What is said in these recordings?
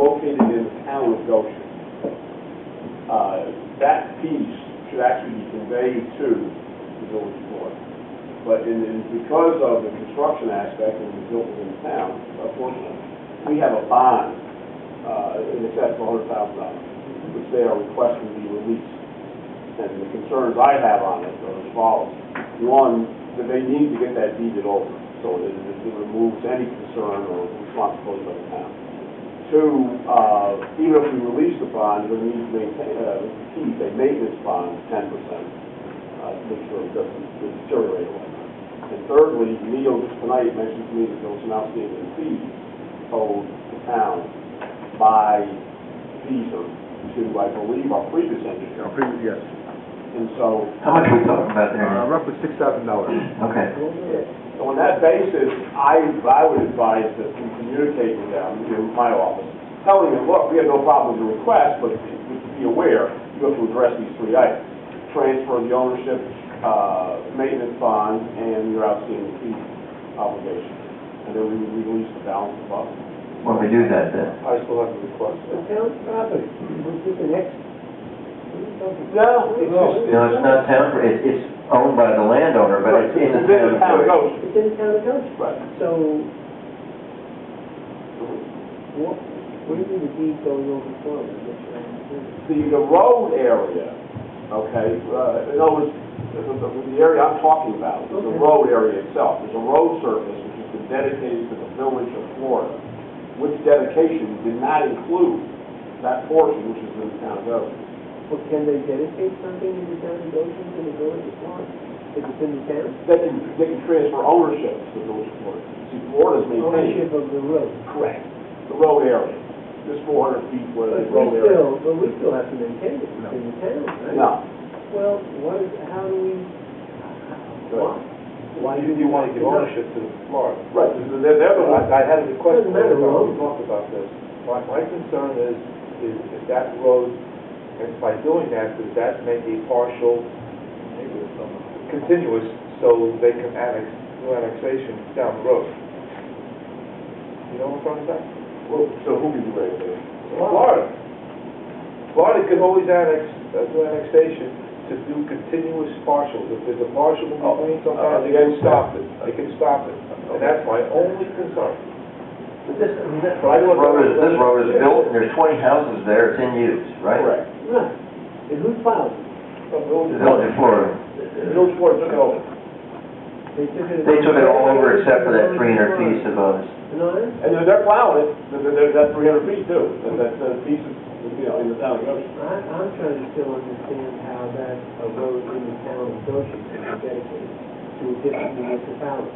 located in the town of Goshen. That piece should actually be conveyed to the village board. But because of the construction aspect and the built within the town, unfortunately, we have a bond in excess of $100,000, which they are requesting to be released. And the concerns I have on it are as follows. One, that they need to get that deeded over, so that it removes any concern or responsibility by the town. Two, even if we release the bond, we need to maintain, keep a maintenance bond 10%, to make sure it doesn't deteriorate away. And thirdly, Neil just tonight mentioned to me that there was an outstanding fee owed the town by Visa to, I believe, our previous engineer. Yes. And so... How much are we talking about there? Roughly $6,000. Okay. So on that basis, I would advise that we communicate with them, my office, telling them, look, we have no problem with your request, but to be aware, you have to address these three items. Transfer of the ownership, maintenance bond, and your outstanding fee obligation. And then we would release the balance above. When we do that, then? I still have to request The that. town property, which is the next. No, No, it's not town, it's owned by the landowner, but right, it's in the town of Goshen. It's in the town of Goshen. Right. So, what do you mean the deed going over for? The road area, okay, in other words, the area I'm talking about is the road area itself. There's a road surface which has been dedicated to the village of Florida, which dedication did not include that portion which is in the town of Goshen. Well, can they dedicate something in the town of Goshen to the village of Florida? If it's in the town? They can transfer ownership to the village of Florida. See, Florida's maintaining. Ownership of the road. Correct. The road area. This 400 feet where the road area. But we still have to maintain it. It's in the town, right? No. Well, how do we? Why do you want to give ownership to Florida? Right. They're the ones. I had a request. Doesn't matter, We talked about this. My concern is if that road, and by doing that, does that make a partial, continuous, so they can do annexation down the road? You know what I'm talking about? Well, so who can do anything? Florida. Florida can always do annexation to do continuous partials. If there's a partial in between, sometimes they can stop it. They can stop it. And that's my only concern. But this road is built, and there's 20 houses there, it's in use, right? Correct. Right. And who filed it? The village of Florida. The village board took it over. They They took it all over except for that 300 piece of us. And they're plowing it. There's that 300 feet too. And that piece is, in the town of Goshen. I'm trying to still understand how that a road in the town of Goshen can be dedicated to a different municipality,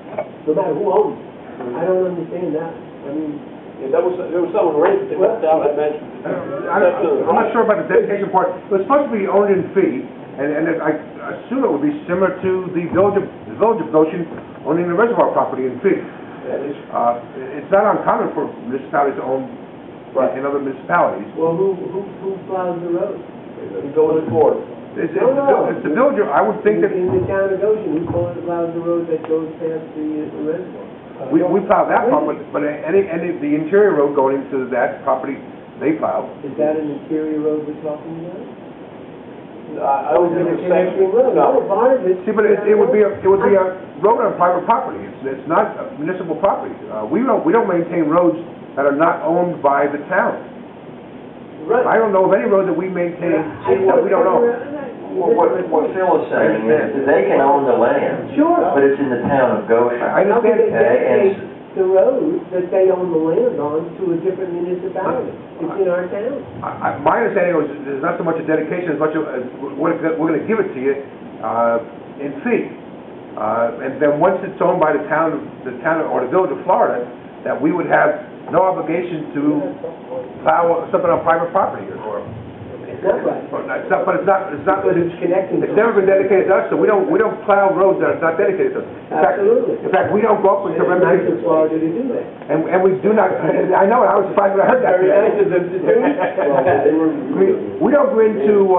no matter who owns it. I don't understand that. I mean, Yeah, there was someone raised it. I mentioned. I'm not sure about the dedication part. It was supposed to be owned in fee, and I assume it would be similar to the village of Goshen owning the reservoir property in fee. It's not uncommon for municipalities to own in other municipalities. well, who plows the road? The village board. It's the village. I would think that In the town of Goshen, who plows the road that goes past the reservoir? we plow that part, but any the interior road going into that property, they plow. Is that an interior road we're talking about? I don't think it's connecting road. No, part of it. See, but it would be a road on private property. It's not a municipal property. We don't maintain roads that are not owned by the town. Right. I don't know of any road that we maintain that we don't own. Well, what Phil is saying is they can own the land, Sure. but it's in the town of Goshen. I How can understand. they dedicate the road that they own the land on to a different municipality? It's in our town. My understanding was there's not so much a dedication as much as we're going to give it to you in fee, and then once it's owned by the town or the village of Florida, that we would have no obligation to plow something on private property or. It's not right. But it's not. Because it's connecting. It's never been dedicated to us, so we don't plow roads that are not dedicated to us. Absolutely. In fact, we don't go up into It's nice Remington. of Florida to do that. And we do not. I know. I was surprised when I heard that. We don't go into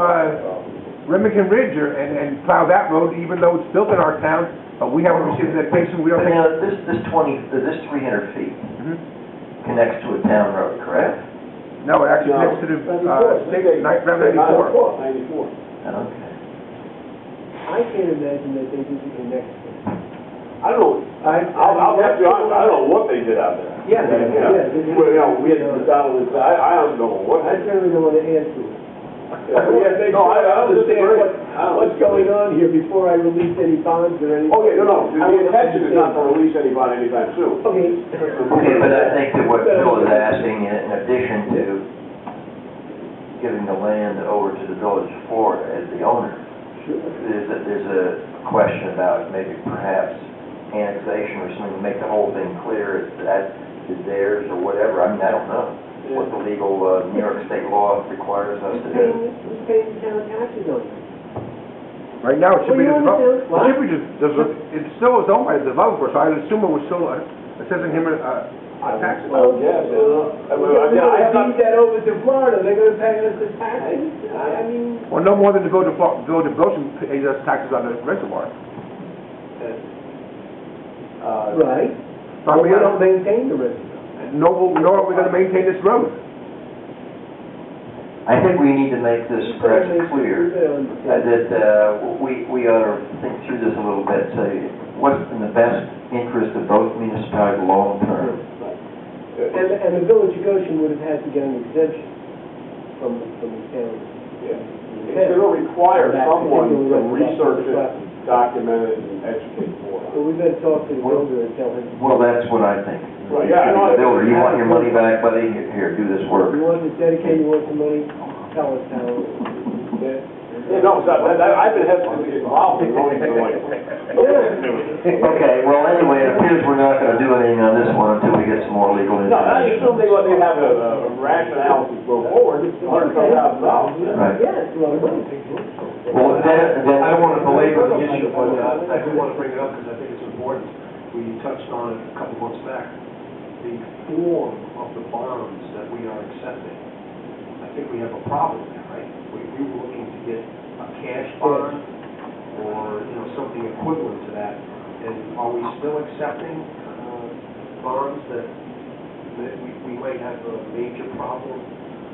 Remington Ridge and plow that road, even though it's built in our town. But we haven't received the dedication. We don't. This 300 feet connects to a town road, correct? No, it actually connects to the, state, Route 94. 94. Okay. I can't imagine that they didn't connect. I don't know, I'll have to be honest, I don't know what they did out there. Yeah. Well, you know, we had to battle this, I don't know what. I certainly don't want to answer it. No, I understand understand what's going on here before I release any bonds or anything. Oh, yeah, no, the intention is not to release any bond anytime soon. Okay. Okay, but I think that what Bill is asking, in addition to giving the land over to the village of Florida as the owner, there's a question about maybe perhaps annexation or something to make the whole thing clear that is theirs or whatever. I mean, I don't know what the legal New York state law requires us to do. Who's paying the town taxes on it? Right now, it should be, Well, you understand- what? it should be it still is owned by the developer, so I assume it was still assessing him a tax. Well, yes, They're gonna deed that over to Florida, they're gonna pay us the taxes? I mean... Well, no more than the village of Goshen pays us taxes on the reservoir. Right. So, I But we mean, don't maintain the reservoir. nor are we gonna maintain this road. I think we need to make this perhaps clear, that we ought to think through this a little bit, say, what's in the best interest of both municipalities long term? And the village of Goshen would have had to get an exemption from the town. It's gonna require someone to research it, document it, and educate for it. So we better talk to the builder and tell him. Well, that's what I think. Right, yeah, I know. Builder, you want your money back, buddy? Here, do this work. You want to dedicate, you want some money, tell us how. Yeah, no, so I've been hesitant to get involved in going to like. Okay, well, anyway, it appears we're not gonna do anything on this one until we get some more legal No, I information. assume they have a rationale to go forward, it's $100,000. Right. Yeah, it's a lot of money. Well, then, I don't want to belabor the issue, but I do want to bring it up because I think it's important. We touched on it a couple months back. The form of the bonds that we are accepting, I think we have a problem there, right? We were looking to get a cash bond or, something equivalent to that. And are we still accepting bonds that we might have a major problem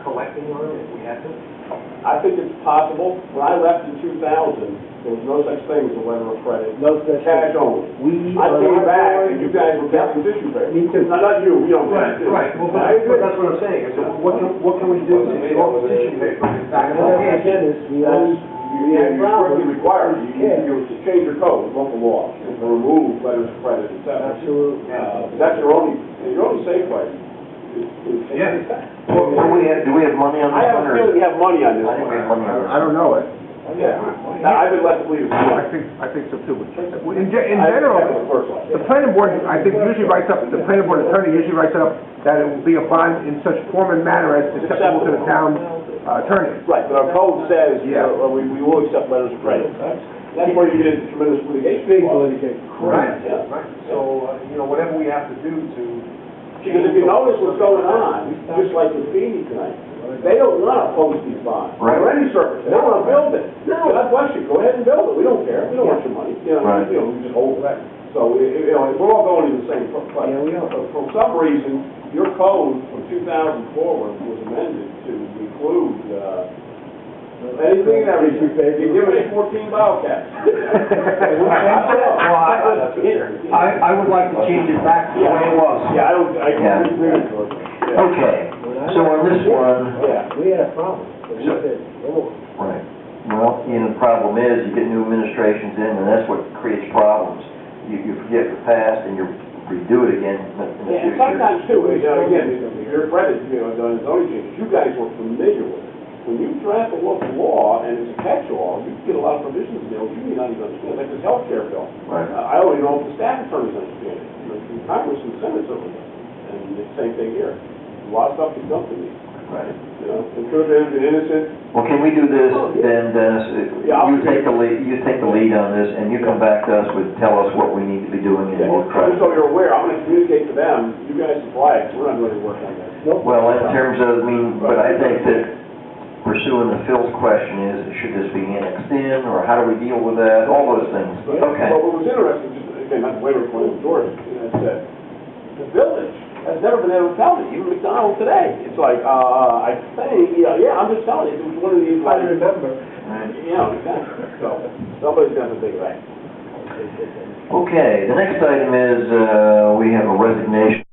collecting on if we had to? I think it's possible. When I left in 2000, there was no such thing as a letter of credit. No such Cash only. I came back and you guys were getting tissue paper. Me too. Not you, we don't. Right, well, but that's what I'm saying. So what can we do to get all the tissue paper back in the hand? Dennis, we have You're strictly problems. required, you change your code, local law, and to remove letters of credit, et cetera. Absolutely. That's your only safe place. Yeah. well, do we have money on this I have one? a or- feeling you have money on this I think we have one. money on this. I don't know it. Yeah, now, I've been led to believe it's I think so too. In general, the planning board, I think usually writes up, the planning board attorney usually writes it up that it will be a bond in such form and manner as acceptable to the town attorney. Right, but our code says, Yeah. we will accept letters of credit. That's where you get into tremendous litigation. Big litigation. Right, Yeah. right. So, whatever we have to do to... Because if you notice what's going on, just like with Feeney tonight, they don't want to post these bonds. Right. Under any circumstance, they want to build it. No. God bless you, go ahead and build it, we don't care, we don't want your money, Right. we just hold it. So, we're all going in the same place. Yeah, we are. But for some reason, your code from 2000 forward was amended to include, anything and everything. You give me 14 bottle caps. I would like to change it back to the way it was. Yeah, I Yeah. don't agree with you. Yeah. Okay, so on this one, Yeah. We had a problem. So we said, "Oh, right, well, the problem is, you get new administrations in, and that's what creates problems. You forget the past, and you redo it again in the Yeah, and future. sometimes too, again, your credit, on zoning changes, you guys were familiar with it. When you draft a local law and it's a catch-all, you get a lot of provisions in there which you may not even understand, like this healthcare bill. Right. I don't even know if the staff attorneys understand it. The Congress and the Senate certainly doesn't. And the same thing here. A lot of stuff is dumped in these. Right. It could have been innocent. Well, can we do this, then, Dennis, Yeah, I'll- you take the lead on this, and you come back to us with, tell us what we need to be doing, and we'll try Just so to. you're aware, I'm going to communicate to them, you guys supply it, we're not doing any work on that. nope." Well, in terms of, but I think that pursuing the Phil's question is, should this be annexed in, or how do we deal with that, all those things. But Okay. what was interesting, just again, not to waiver for George, is that the village has never been able to tell me, even McDonald's today. It's like, I think, yeah, I'm just telling you, it was one of these, I like, remember. exactly. So, somebody's got to think of that. Okay, the next item is, we have a resignation